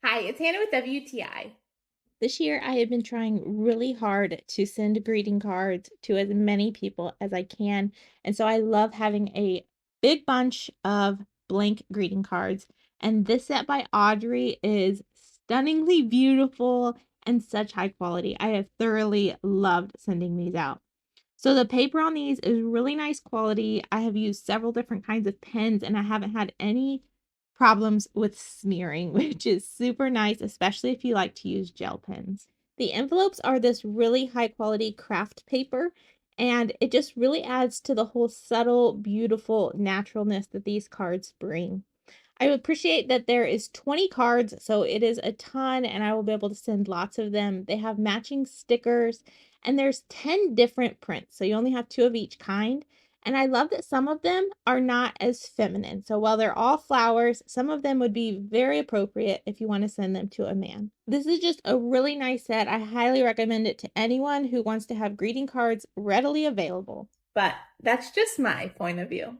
Hi, it's Hannah with WTI. This year, I have been trying really hard to send greeting cards to as many people as I can. And so I love having a big bunch of blank greeting cards. And this set by Audrey is stunningly beautiful and such high quality. I have thoroughly loved sending these out. So the paper on these is really nice quality. I have used several different kinds of pens and I haven't had any problems with smearing, which is super nice, especially if you like to use gel pens. The envelopes are this really high quality craft paper, and it just really adds to the whole subtle, beautiful naturalness that these cards bring. I appreciate that there is 20 cards, so it is a ton, and I will be able to send lots of them. They have matching stickers, and there's 10 different prints, so you only have 2 of each kind. And I love that some of them are not as feminine. So while they're all flowers, some of them would be very appropriate if you want to send them to a man. This is just a really nice set. I highly recommend it to anyone who wants to have greeting cards readily available. But that's just my point of view.